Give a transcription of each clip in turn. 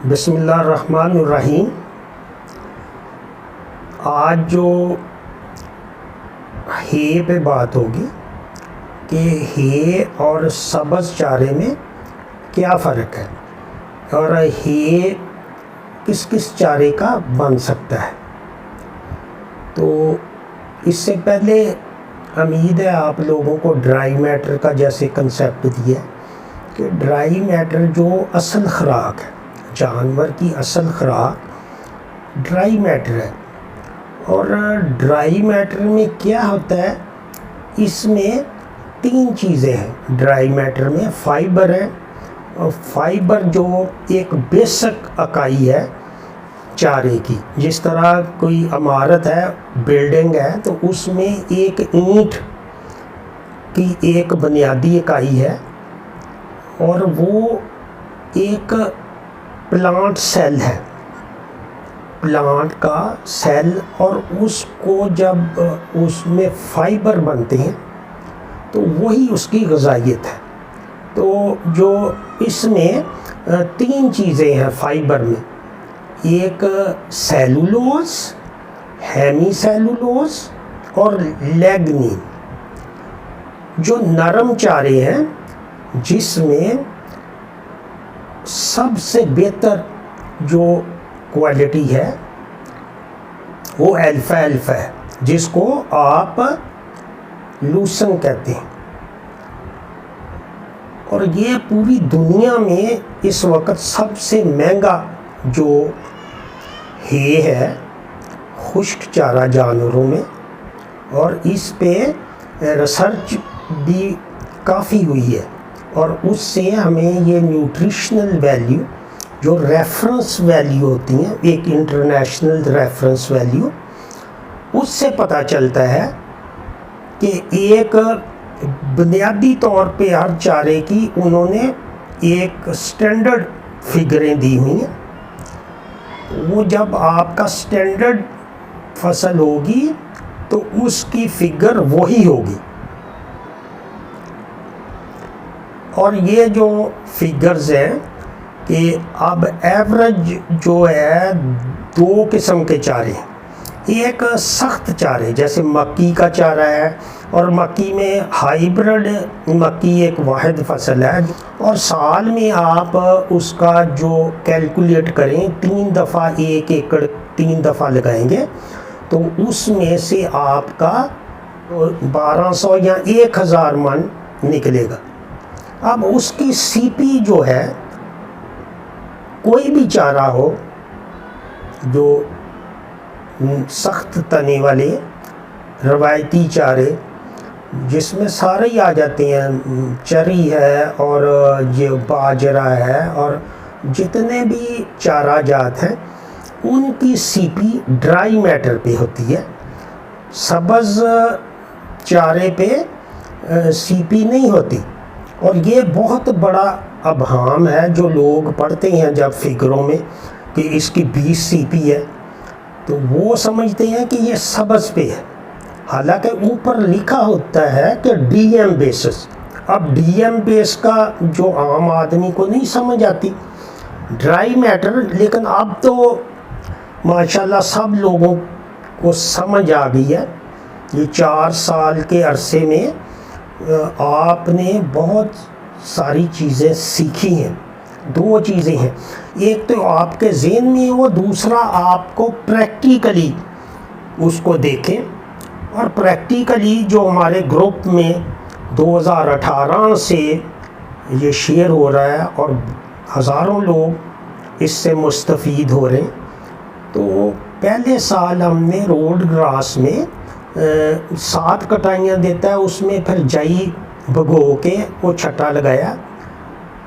बिस्मिल्लाहिर्रहमानिर्रहीम। आज जो हे पे बात होगी कि हे और सब्ज़ चारे में क्या फ़र्क है और हे किस किस चारे का बन सकता है। तो इससे पहले उम्मीद है आप लोगों को ड्राई मैटर का जैसे कंसेप्ट दिया कि ड्राई मैटर जो असल खुराक है, जानवर की असल खुराक ड्राई मैटर है। और ड्राई मैटर में क्या होता है, इसमें तीन चीज़ें हैं। ड्राई मैटर में फाइबर है, और फाइबर जो एक बेसिक इकाई है चारे की। जिस तरह कोई इमारत है, बिल्डिंग है, तो उसमें एक ईंट की एक बुनियादी इकाई है और वो एक प्लांट सेल है, प्लांट का सेल। और उसको जब उसमें फाइबर बनते हैं तो वही उसकी ग़िज़ाइयत है। तो जो इसमें तीन चीज़ें हैं फाइबर में, एक सेलुलोज, हेमी सेलुलोज और लिग्निन। जो नरम चारे हैं जिसमें सबसे बेहतर जो क्वालिटी है वो अल्फ़ाल्फ़ा है, जिसको आप लूसन कहते हैं। और ये पूरी दुनिया में इस वक्त सबसे महंगा जो हे है खुश्क चारा जानवरों में, और इस पे रिसर्च भी काफ़ी हुई है। और उससे हमें ये न्यूट्रिशनल वैल्यू जो रेफरेंस वैल्यू होती हैं, एक इंटरनेशनल रेफरेंस वैल्यू, उससे पता चलता है कि एक बुनियादी तौर पे हर चारे की उन्होंने एक स्टैंडर्ड फिगरें दी हुई हैं। वो जब आपका स्टैंडर्ड फसल होगी तो उसकी फिगर वही होगी। और ये जो फिगर्स हैं कि अब एवरेज जो है दो किस्म के चारे हैं। एक सख्त चारे जैसे मक्की का चारा है, और मक्की में हाइब्रिड मक्की एक वाहिद फसल है, और साल में आप उसका जो कैलकुलेट करें 3 दफ़ा 1 एकड़ 3 दफ़ा लगाएंगे तो उसमें से आपका 1200 या 1000 मन निकलेगा। अब उसकी सीपी जो है, कोई भी चारा हो जो सख्त तने वाले रवायती चारे जिसमें सारे ही आ जाते हैं, चरी है और ये बाजरा है और जितने भी चारा जात हैं, उनकी सीपी ड्राई मैटर पे होती है। सब्ज़ चारे पे सीपी नहीं होती। और ये बहुत बड़ा अभाम है जो लोग पढ़ते हैं जब फिगरों में कि इसकी 20 सीपी है, तो वो समझते हैं कि ये सब्ज़ पे है, हालांकि ऊपर लिखा होता है कि डीएम बेसिस। अब डीएम बेस का जो आम आदमी को नहीं समझ आती ड्राई मैटर, लेकिन अब तो माशाल्लाह सब लोगों को समझ आ गई है। ये 4 साल के अरसे में आपने बहुत सारी चीज़ें सीखी हैं। दो चीज़ें हैं, एक तो आपके ज़हन में हो, दूसरा आपको प्रैक्टिकली उसको देखें। और प्रैक्टिकली जो हमारे ग्रुप में 2018 से ये शेयर हो रहा है और हज़ारों लोग इससे मुस्तफ़ीद हो रहे हैं। तो पहले साल हमने रोड ग्रास में 7 कटाइयाँ देता है, उसमें फिर जई भगो के वो छटा लगाया,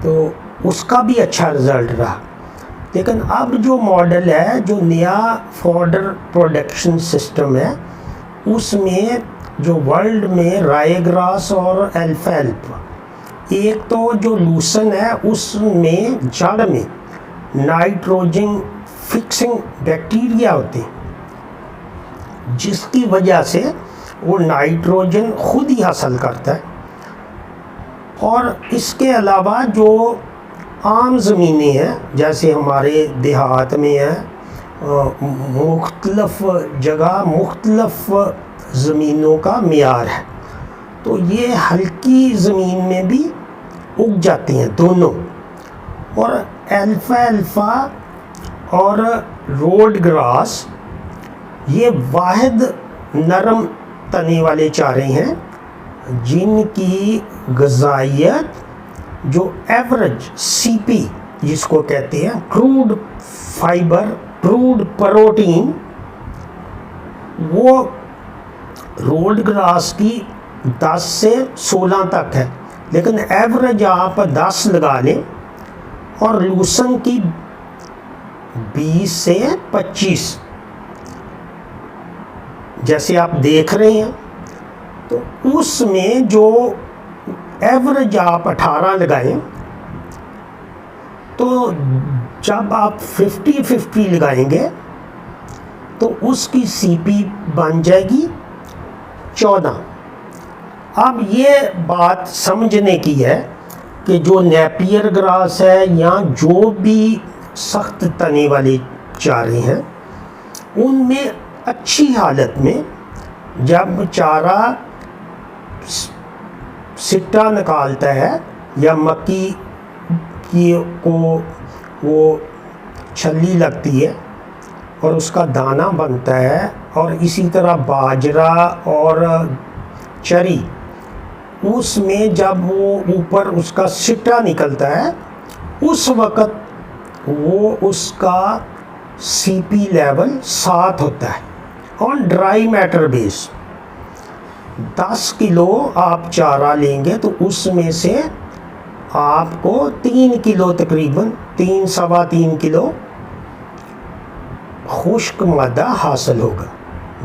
तो उसका भी अच्छा रिज़ल्ट रहा। लेकिन अब जो मॉडल है, जो नया फॉडर प्रोडक्शन सिस्टम है, उसमें जो वर्ल्ड में रायग्रास और अल्फ़ाल्फ़ा, एक तो जो लूसन है उसमें जड़ में नाइट्रोजन फिक्सिंग बैक्टीरिया होते हैं, जिसकी वजह से वो नाइट्रोजन खुद ही हासिल करता है। और इसके अलावा जो आम ज़मीनें हैं, जैसे हमारे देहात में है, मुख्तलफ जगह मुख्तलफ ज़मीनों का मियार है, तो ये हल्की ज़मीन में भी उग जाती हैं दोनों। और अल्फ़ा और रोड ग्रास ये वाहिद नरम तने वाले चारे हैं जिनकी ग़िज़ाइयत जो एवरेज सीपी जिसको कहते हैं, क्रूड फाइबर, क्रूड प्रोटीन, वो रोड ग्रास की 10 से 16 तक है, लेकिन एवरेज आप 10 लगा लें, और लूसन की 20 से 25। जैसे आप देख रहे हैं, तो उसमें जो एवरेज आप 18 लगाएं, तो जब आप 50-50 लगाएंगे तो उसकी सीपी बन जाएगी 14। अब ये बात समझने की है कि जो नेपियर ग्रास है या जो भी सख्त तने वाले चारे हैं, उनमें अच्छी हालत में जब चारा सिट्टा निकालता है या मक्की की को वो छल्ली लगती है और उसका दाना बनता है, और इसी तरह बाजरा और चरी, उसमें जब वो ऊपर उसका सिट्टा निकलता है, उस वक़्त वो उसका सीपी लेवल 7 होता है on dry matter base. 10 kilo आप चारा लेंगे तो उसमें से आपको 3 किलो, तकरीबन 3-3.25 किलो खुश्क मादा हासिल होगा,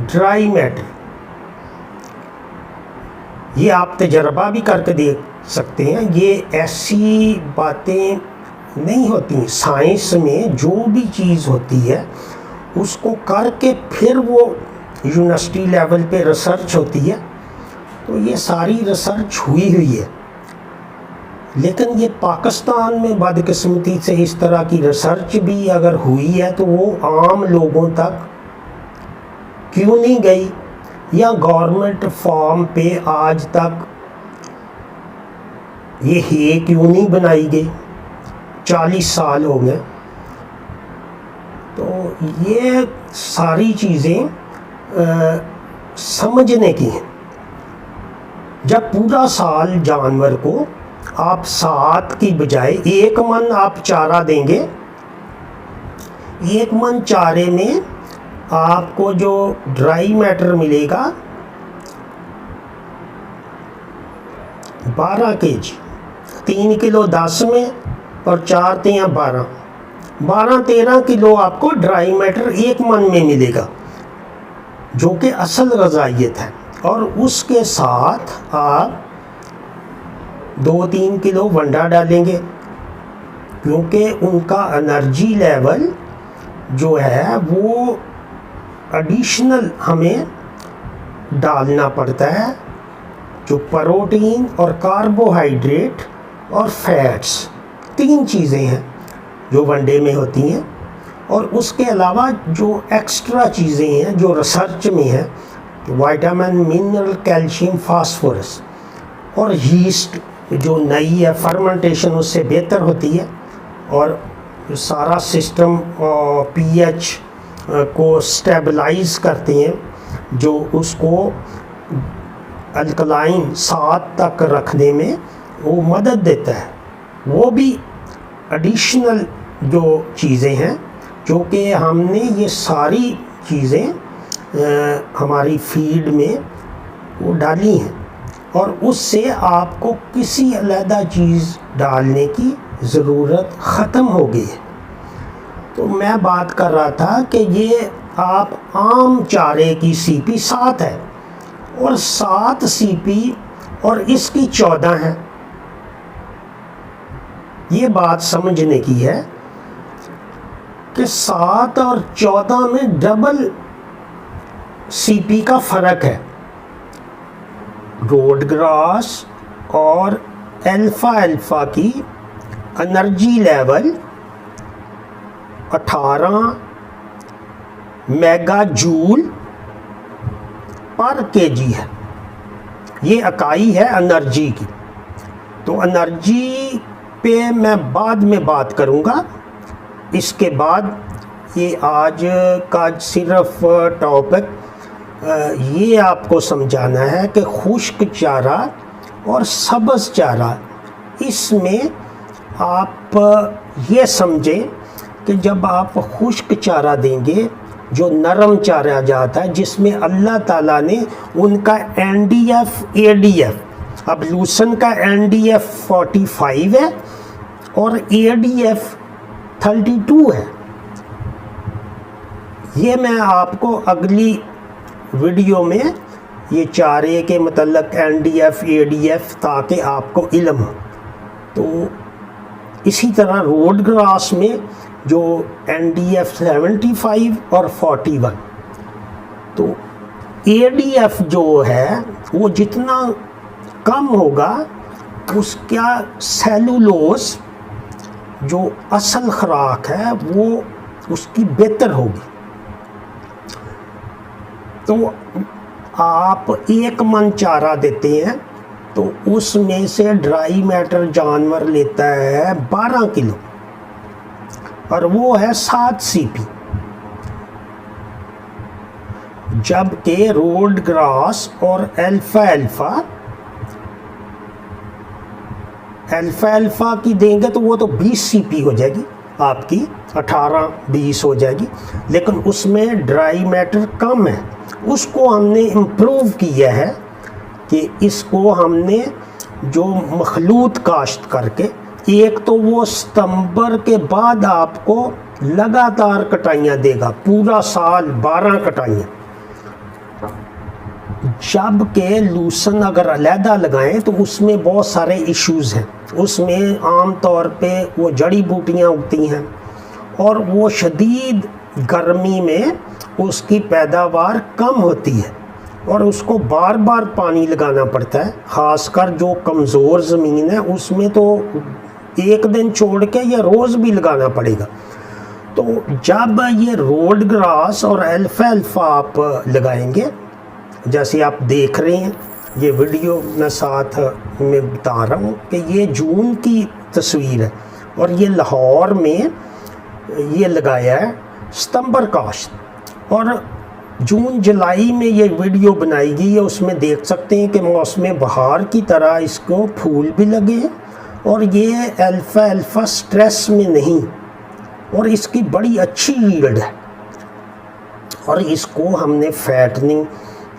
ड्राई मैटर। ये आप तजर्बा भी करके देख सकते हैं। ये ऐसी बातें नहीं होती, साइंस में जो भी चीज़ होती है उसको करके फिर वो यूनिवर्सिटी लेवल पे रिसर्च होती है, तो ये सारी रिसर्च हुई है। लेकिन ये पाकिस्तान में बदकिस्मती से इस तरह की रिसर्च भी अगर हुई है तो वो आम लोगों तक क्यों नहीं गई, या गवर्नमेंट फॉर्म पे आज तक ये है क्यों नहीं बनाई गई। 40 साल हो गए। तो ये सारी चीज़ें समझने की हैं। जब पूरा साल जानवर को आप 7 की बजाय 1 मन आप चारा देंगे, 1 मन चारे में आपको जो ड्राई मैटर मिलेगा 12 केजी, 3 किलो 10 में और 4 तियां 12-13 किलो आपको ड्राई मैटर 1 मन में मिलेगा, जो कि असल ग़िज़ाइयत है। और उसके साथ आप 2-3 किलो वंडा डालेंगे, क्योंकि उनका एनर्जी लेवल जो है वो एडिशनल हमें डालना पड़ता है, जो प्रोटीन और कार्बोहाइड्रेट और फैट्स 3 चीज़ें हैं जो वनडे में होती हैं। और उसके अलावा जो एक्स्ट्रा चीज़ें हैं जो रिसर्च में है, विटामिन, मिनरल, कैल्शियम, फास्फोरस और यीस्ट जो नई है, फर्मेंटेशन उससे बेहतर होती है, और सारा सिस्टम पीएच को स्टेबलाइज करते हैं, जो उसको अल्कलाइन 7 तक रखने में वो मदद देता है। वो भी एडिशनल जो चीज़ें हैं, जो कि हमने ये सारी चीज़ें हमारी फीड में वो डाली हैं, और उससे आपको किसी अलहदा चीज़ डालने की ज़रूरत ख़त्म हो गई है। तो मैं बात कर रहा था कि ये आप आम चारे की सीपी 7 है, और 7 सीपी और इसकी 14 है। ये बात समझने की है कि 7 और 14 में डबल सीपी का फ़र्क है। रोड ग्रास और अल्फ़ा की एनर्जी लेवल 18 मेगा जूल पर केजी है। ये इकाई है एनर्जी की। तो एनर्जी पे मैं बाद में बात करूँगा। इसके बाद ये आज का सिर्फ टॉपिक ये आपको समझाना है कि खुश्क चारा और सब्ज़ चारा, इसमें आप ये समझें कि जब आप खुश्क चारा देंगे, जो नरम चारा जाता है, जिसमें अल्लाह ताला ने उनका NDF ADF, अब लूसन का NDF 45 है और ADF 32 है। ये मैं आपको अगली वीडियो में ये चारे के मतलब NDF ADF ताकि आपको इल्म हो। तो इसी तरह रोड ग्रास में जो NDF 75 और 41, तो ADF जो है वो जितना कम होगा उसका सेलुलोज जो असल खुराक है वो उसकी बेहतर होगी। तो आप 1 मन चारा देते हैं तो उसमें से ड्राई मैटर जानवर लेता है 12 किलो और वो है 7 CP, जबकि रोड ग्रास और अल्फा की देंगे तो वो तो 20 CP हो जाएगी आपकी, 18-20 हो जाएगी। लेकिन उसमें ड्राई मैटर कम है। उसको हमने इम्प्रूव किया है कि इसको हमने जो मखलूत काश्त करके, एक तो वो सितंबर के बाद आपको लगातार कटाइयाँ देगा, पूरा साल 12 कटाइयाँ। जबकि लूसन अगर अलहदा लगाएं तो उसमें बहुत सारे इश्यूज़ हैं। उसमें आम तौर पे वो जड़ी बूटियाँ उगती हैं और वो शदीद गर्मी में उसकी पैदावार कम होती है और उसको बार बार पानी लगाना पड़ता है। ख़ासकर जो कमज़ोर ज़मीन है उसमें तो एक दिन छोड़ के या रोज़ भी लगाना पड़ेगा। तो जब ये रोड ग्रास और अल्फा आप लगाएंगे, जैसे आप देख रहे हैं ये वीडियो मैं साथ में बता रहा हूँ कि ये जून की तस्वीर है और ये लाहौर में ये लगाया है सितंबर काश्त, और जून जुलाई में ये वीडियो बनाई गई है। उसमें देख सकते हैं कि मौसम बहार की तरह इसको फूल भी लगे हैं और ये अल्फा स्ट्रेस में नहीं, और इसकी बड़ी अच्छी यील्ड है। और इसको हमने फैटनिंग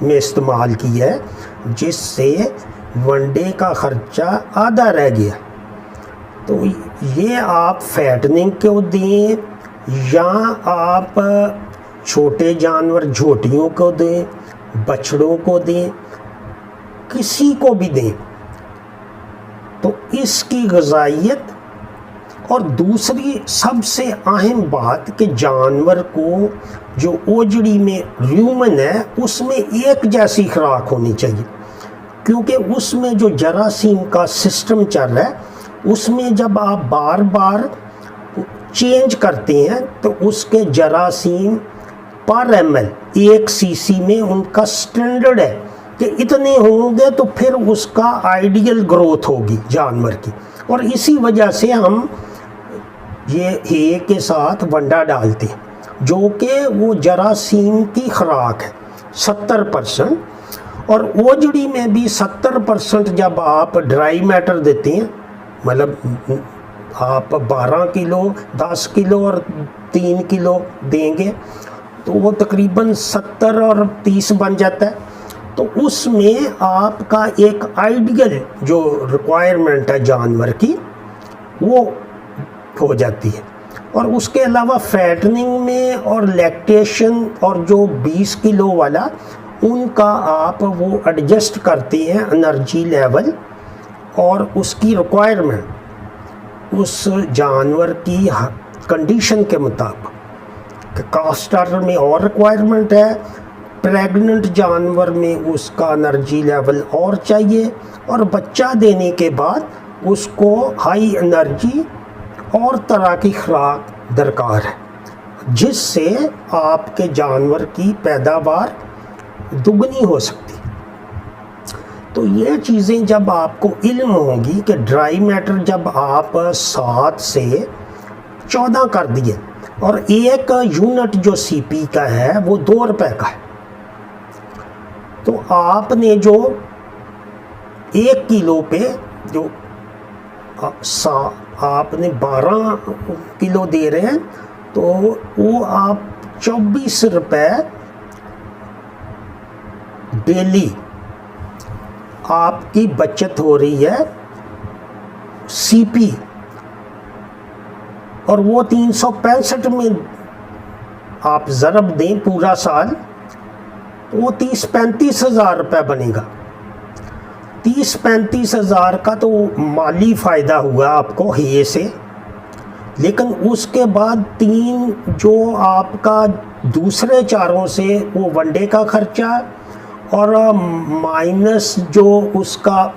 में इस्तेमाल किया है जिससे वनडे का ख़र्चा आधा रह गया। तो ये आप फैटनिंग को दें या आप छोटे जानवर झोटियों को दें, बछड़ों को दें, किसी को भी दें, तो इसकी ग़िज़ाइयत। और दूसरी सबसे अहम बात कि जानवर को जो ओजड़ी में र्यूमन है उसमें एक जैसी खुराक होनी चाहिए, क्योंकि उसमें जो जरासीम का सिस्टम चल रहा है उसमें जब आप बार बार चेंज करते हैं तो उसके जरासीम पर ml 1 cc में उनका स्टैंडर्ड है कि इतने होंगे तो फिर उसका आइडियल ग्रोथ होगी जानवर की। और इसी वजह से हम ये हे के साथ वंडा डालते हैं जो कि वो जरासीम की खुराक है 70%, और ओजड़ी में भी 70% जब आप ड्राई मैटर देते हैं, मतलब आप 12 किलो 10 किलो और 3 किलो देंगे तो वो तकरीबन 70 और 30 बन जाता है। तो उसमें आपका एक आइडियल जो रिक्वायरमेंट है जानवर की वो हो जाती है। और उसके अलावा फैटनिंग में और लैक्टेशन और जो 20 किलो वाला उनका आप वो एडजस्ट करते हैं एनर्जी लेवल और उसकी रिक्वायरमेंट उस जानवर की कंडीशन के मुताबिक। काफ स्टार्टर में और रिक्वायरमेंट है, प्रेग्नेंट जानवर में उसका एनर्जी लेवल और चाहिए, और बच्चा देने के बाद उसको हाई एनर्जी और तरह की खुराक दरकार है, जिससे आपके जानवर की पैदावार दुगनी हो सकती है। तो ये चीज़ें जब आपको इल्म होगी कि ड्राई मैटर जब आप 7 से 14 कर दिए और एक यूनिट जो सीपी का है वो 2 रुपए का है, तो आपने जो 1 किलो पे जो आपने 12 किलो दे रहे हैं, तो वो आप 24 रुपए डेली आपकी बचत हो रही है सीपी, और वो 365 में आप ज़रब दें पूरा साल, तो वो 30-35 हज़ार रुपये बनेगा। 30-35 हज़ार का तो माली फ़ायदा हुआ आपको हे से, लेकिन उसके बाद 3 जो आपका दूसरे चारों से वो वनडे का खर्चा और माइनस जो उसका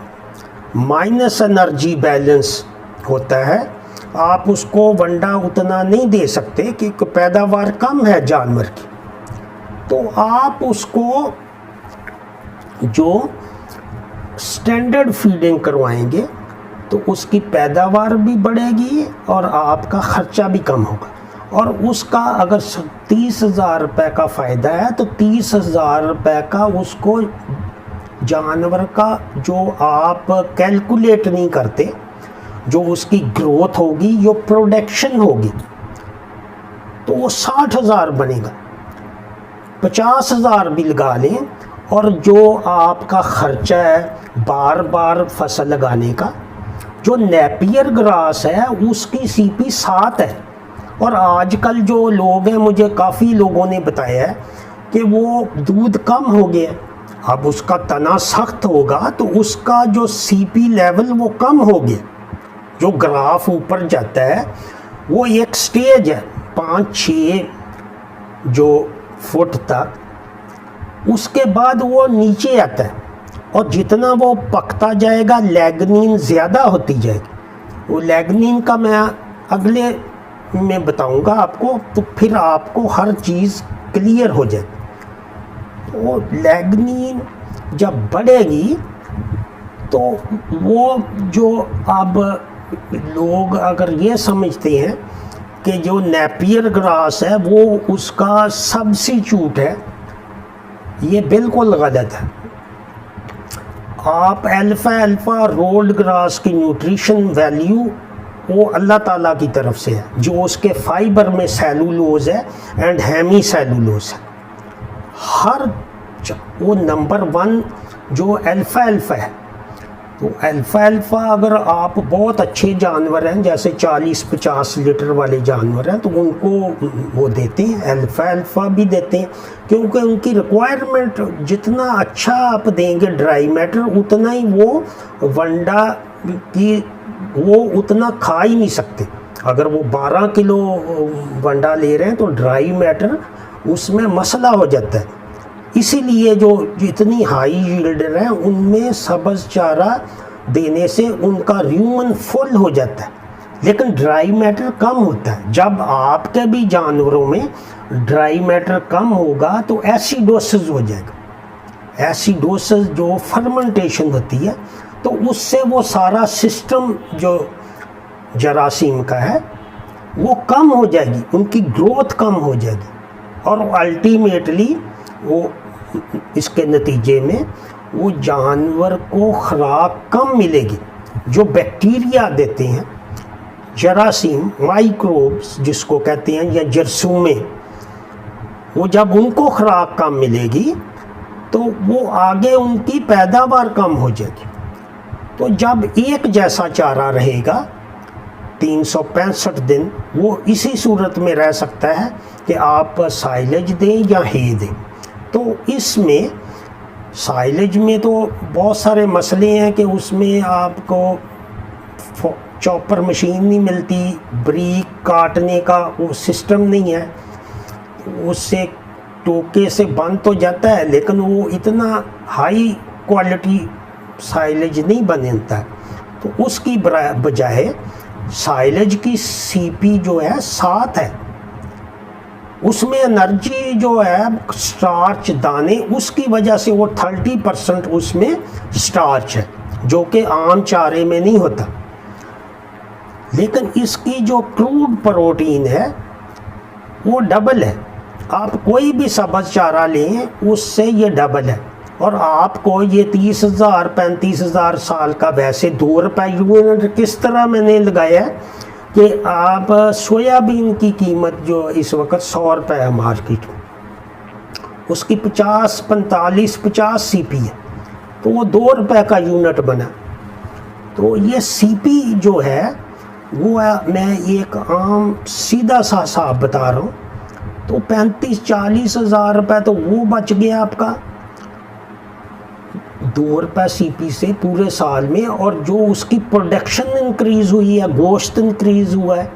माइनस एनर्जी बैलेंस होता है, आप उसको वंडा उतना नहीं दे सकते क्योंकि पैदावार कम है जानवर की, तो आप उसको जो स्टैंडर्ड फीडिंग करवाएंगे तो उसकी पैदावार भी बढ़ेगी और आपका ख़र्चा भी कम होगा। और उसका अगर 30,000 रुपये का फ़ायदा है तो 30,000 रुपये का उसको जानवर का जो आप कैलकुलेट नहीं करते, जो उसकी ग्रोथ होगी, जो प्रोडक्शन होगी, तो वो 60,000 बनेगा। 50,000 भी लगा लें, और जो आपका ख़र्चा है बार बार फसल लगाने का, जो नेपियर ग्रास है उसकी सीपी 7 है। और आजकल जो लोग हैं, मुझे काफ़ी लोगों ने बताया है कि वो दूध कम हो गया, अब उसका तना सख्त होगा तो उसका जो सीपी लेवल वो कम हो गया। जो ग्राफ ऊपर जाता है वो एक स्टेज है 5-6 जो फुट तक, उसके बाद वो नीचे आता है, और जितना वो पकता जाएगा लैग्नीन ज़्यादा होती जाएगी। वो लैग्नीन का मैं अगले में बताऊंगा आपको, तो फिर आपको हर चीज़ क्लियर हो जाएगी। तो लैग्नीन जब बढ़ेगी तो वो जो अब लोग अगर ये समझते हैं कि जो नेपियर ग्रास है वो उसका सब्स्टिट्यूट है, ये बिल्कुल गलत है। आप अल्फ़ा रोल्ड ग्रास की न्यूट्रिशन वैल्यू वो अल्लाह ताला की तरफ से है, जो उसके फाइबर में सेलुलोज है एंड हेमी सेलुलोज है। हर वो नंबर 1 जो अल्फ़ा है, तो अल्फ़ा अगर आप बहुत अच्छे जानवर हैं, जैसे 40-50 लीटर वाले जानवर हैं, तो उनको वो देते हैं, अल्फ़ा भी देते हैं, क्योंकि उनकी रिक्वायरमेंट जितना अच्छा आप देंगे ड्राई मैटर, उतना ही वो वंडा की वो उतना खा ही नहीं सकते। अगर वो 12 किलो वंडा ले रहे हैं तो ड्राई मैटर उसमें मसला हो जाता है। इसीलिए जो जितनी हाई यील्डर हैं उनमें सब्ज़ चारा देने से उनका र्यूमन फुल हो जाता है, लेकिन ड्राई मैटर कम होता है। जब आपके भी जानवरों में ड्राई मैटर कम होगा तो एसिडोसिस हो जाएगा। एसिडोसिस जो फर्मेंटेशन होती है, तो उससे वो सारा सिस्टम जो जरासीम का है वो कम हो जाएगी, उनकी ग्रोथ कम हो जाएगी, और अल्टीमेटली वो इसके नतीजे में वो जानवर को खुराक कम मिलेगी। जो बैक्टीरिया देते हैं, जरासीम, माइक्रोब्स जिसको कहते हैं, या जरसूमे, वो जब उनको खुराक कम मिलेगी तो वो आगे उनकी पैदावार कम हो जाएगी। तो जब एक जैसा चारा रहेगा 365 दिन, वो इसी सूरत में रह सकता है कि आप साइलेज दें या हे दें। तो इसमें साइलेज में तो बहुत सारे मसले हैं कि उसमें आपको चॉपर मशीन नहीं मिलती, ब्रीक काटने का वो सिस्टम नहीं है, उससे टोके से बंद तो जाता है, लेकिन वो इतना हाई क्वालिटी साइलेज नहीं बनता। तो उसकी बजाय साइलेज की सीपी जो है 7 है, उसमें एनर्जी जो है स्टार्च दाने, उसकी वजह से वो 30% उसमें स्टार्च है, जो कि आम चारे में नहीं होता। लेकिन इसकी जो क्रूड प्रोटीन है वो डबल है। आप कोई भी सब्ज़ चारा लें उससे ये डबल है। और आपको ये 30,000 35,000 साल का वैसे 2 रुपये यूनिट किस तरह मैंने लगाया है कि आप सोयाबीन की कीमत जो इस वक्त 100 रुपये है मार्केट में, उसकी 50 सीपी है, तो वो 2 रुपये का यूनिट बना। तो ये सीपी जो है वो है, मैं एक आम सीधा सा हिसाब बता रहा हूँ, तो 35-40 हज़ार रुपये तो वो बच गया आपका 2 रुपये सीपी से पूरे साल में। और जो उसकी प्रोडक्शन इंक्रीज़ हुई है, गोश्त इंक्रीज़ हुआ है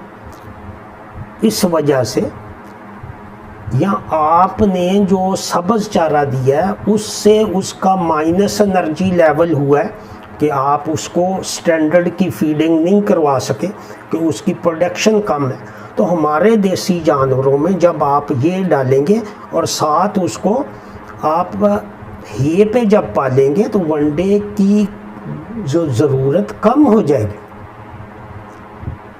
इस वजह से, या आपने जो सब्ज़ चारा दिया है उससे उसका माइनस एनर्जी लेवल हुआ है कि आप उसको स्टैंडर्ड की फीडिंग नहीं करवा सके कि उसकी प्रोडक्शन कम है। तो हमारे देसी जानवरों में जब आप ये डालेंगे और साथ उसको आप हे पे जब पालेंगे तो वनडे की जो ज़रूरत कम हो जाएगी।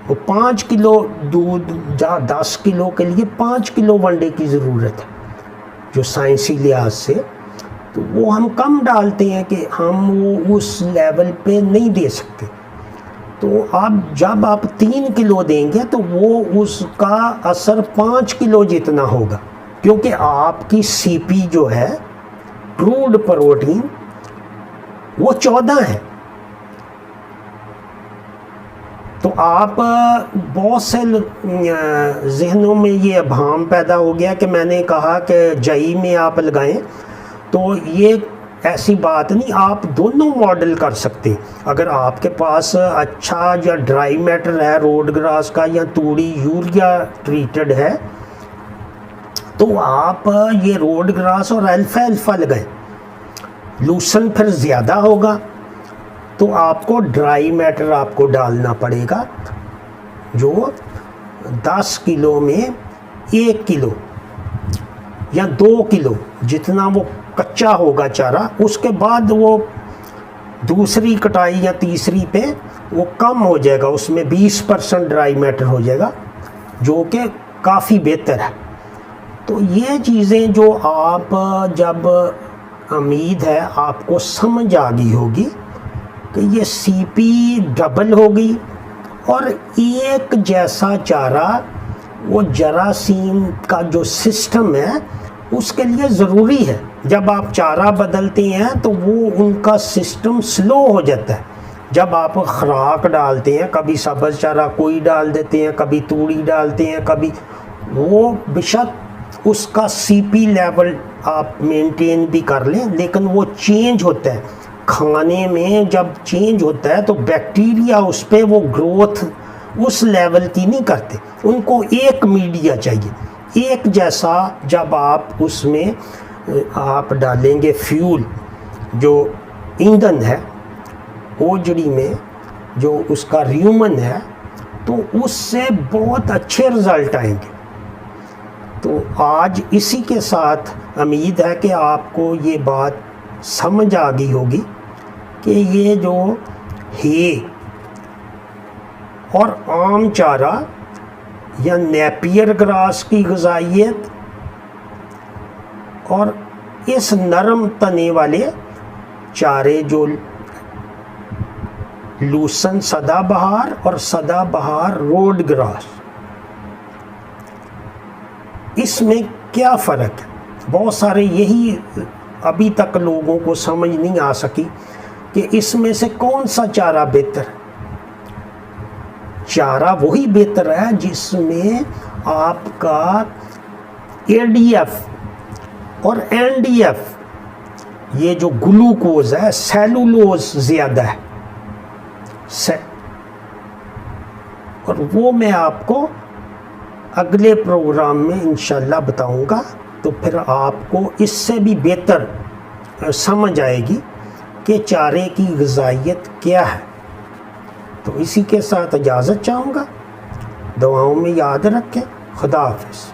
वो 5 किलो दूध या 10 किलो के लिए 5 किलो वनडे की ज़रूरत है, जो साइंसी लिहाज से, तो वो हम कम डालते हैं कि हम वो उस लेवल पे नहीं दे सकते। तो आप जब आप 3 किलो देंगे तो वो उसका असर 5 किलो जितना होगा, क्योंकि आपकी सीपी जो है क्रूड प्रोटीन वो 14 है। तो आप बहुत से जहनों में ये अभाम पैदा हो गया कि मैंने कहा कि जई में आप लगाएं, तो ये ऐसी बात नहीं, आप दोनों मॉडल कर सकते। अगर आपके पास अच्छा या ड्राई मैटर है रोड ग्रास का या तूड़ी यूरिया ट्रीटेड है, तो आप ये रोड ग्रास और अल्फा लगाएं, लूसन फिर ज़्यादा होगा। तो आपको ड्राई मैटर आपको डालना पड़ेगा, जो 10 किलो में 1 किलो या 2 किलो जितना वो कच्चा होगा चारा, उसके बाद वो दूसरी कटाई या तीसरी पे वो कम हो जाएगा, उसमें 20% ड्राई मैटर हो जाएगा, जो कि काफ़ी बेहतर है। तो ये चीज़ें जो आप जब, उम्मीद है आपको समझ आ गई होगी कि ये सीपी डबल हो गई और एक जैसा चारा वो जरासीम का जो सिस्टम है उसके लिए ज़रूरी है। जब आप चारा बदलते हैं तो वो उनका सिस्टम स्लो हो जाता है। जब आप खुराक डालते हैं, कभी सब्ज़ चारा कोई डाल देते हैं, कभी तूड़ी डालते हैं, कभी वो बेशक उसका सीपी लेवल आप मेंटेन भी कर लें, लेकिन वो चेंज होता है खाने में। जब चेंज होता है तो बैक्टीरिया उस पर वो ग्रोथ उस लेवल की नहीं करते, उनको एक मीडिया चाहिए एक जैसा। जब आप उसमें आप डालेंगे फ्यूल, जो ईंधन है ओजड़ी में, जो उसका र्यूमन है, तो उससे बहुत अच्छे रिज़ल्ट आएंगे। तो आज इसी के साथ उम्मीद है कि आपको ये बात समझ आ गई होगी कि ये जो हे और आम चारा या नेपियर ग्रास की ग़िज़ाइयत और इस नरम तने वाले चारे जो लूसन सदाबहार और सदाबहार रोड ग्रास, इसमें क्या फ़र्क है? बहुत सारे यही अभी तक लोगों को समझ नहीं आ सकी कि इसमें से कौन सा चारा बेहतर है। चारा वही बेहतर है जिसमें आपका एडीएफ और एनडीएफ, ये जो ग्लूकोज है, सेलुलोज ज़्यादा है। और वो मैं आपको अगले प्रोग्राम में इंशाल्लाह बताऊंगा, तो फिर आपको इससे भी बेहतर समझ आएगी कि चारे की ग़िज़ाइयत क्या है। तो इसी के साथ इजाज़त चाहूँगा। दुआओं में याद रखें। खुदा हाफिज़।